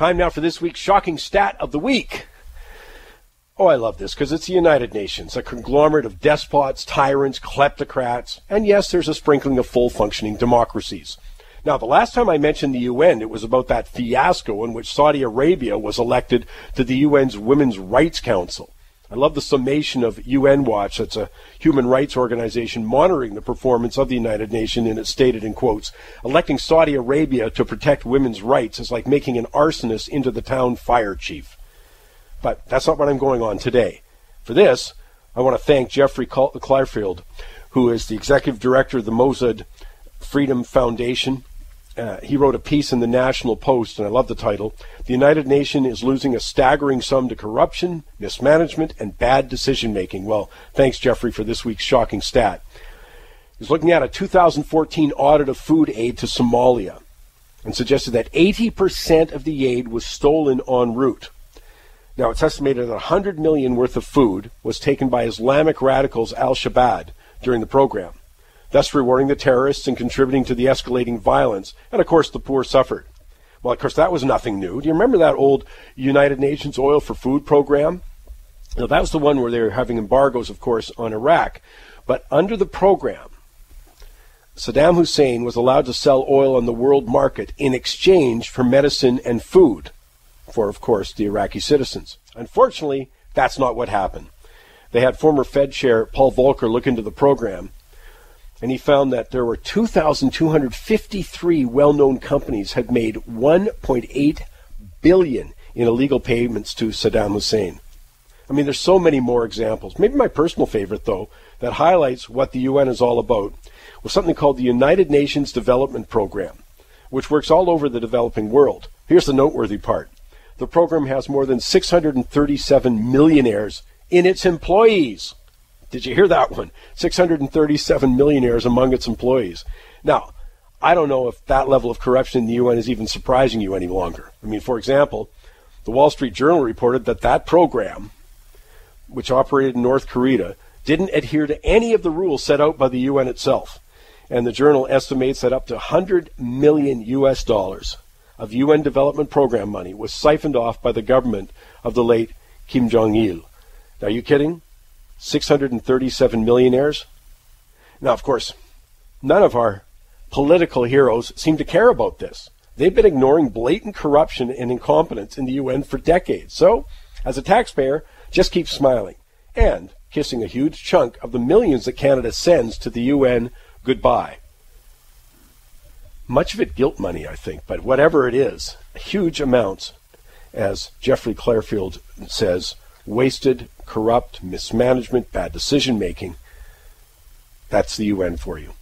Time now for this week's shocking stat of the week. Oh, I love this because it's the United Nations, a conglomerate of despots, tyrants, kleptocrats, and yes, there's a sprinkling of full-functioning democracies. Now, the last time I mentioned the UN, it was about that fiasco in which Saudi Arabia was elected to the UN's Women's Rights Council. I love the summation of UN Watch, that's a human rights organization monitoring the performance of the United Nations, and it stated in quotes, electing Saudi Arabia to protect women's rights is like making an arsonist into the town fire chief. But that's not what I'm going on today. For this, I want to thank Jeffrey Clarfield, who is the executive director of the Mossad Freedom Foundation. He wrote a piece in the National Post, and I love the title, "The United Nations is losing a staggering sum to corruption, mismanagement, and bad decision-making." Well, thanks, Jeffrey, for this week's shocking stat. He's looking at a 2014 audit of food aid to Somalia and suggested that 80% of the aid was stolen en route. Now, it's estimated that 100 million worth of food was taken by Islamic radicals al-Shabaab during the program, thus rewarding the terrorists and contributing to the escalating violence, and of course the poor suffered. Well, of course, that was nothing new. Do you remember that old United Nations Oil for Food program? Now, that was the one where they were having embargoes, of course, on Iraq. But under the program, Saddam Hussein was allowed to sell oil on the world market in exchange for medicine and food for, of course, the Iraqi citizens. Unfortunately, that's not what happened. They had former Fed Chair Paul Volcker look into the program, and he found that there were 2,253 well-known companies had made $1.8 billion in illegal payments to Saddam Hussein. I mean, there's so many more examples. Maybe my personal favorite, though, that highlights what the UN is all about, was something called the United Nations Development Program, which works all over the developing world. Here's the noteworthy part. The program has more than 637 millionaires in its employees. Did you hear that one? 637 millionaires among its employees. Now, I don't know if that level of corruption in the UN is even surprising you any longer. I mean, for example, the Wall Street Journal reported that that program, which operated in North Korea, didn't adhere to any of the rules set out by the UN itself. And the journal estimates that up to $100 million of UN development program money was siphoned off by the government of the late Kim Jong-il. Now, are you kidding? 637 millionaires? Now, of course, none of our political heroes seem to care about this. They've been ignoring blatant corruption and incompetence in the UN for decades. So, as a taxpayer, just keep smiling and kissing a huge chunk of the millions that Canada sends to the UN goodbye. Much of it guilt money, I think, but whatever it is, huge amounts, as Jeffrey Clarfield says, wasted, corrupt, mismanagement, bad decision-making. That's the UN for you.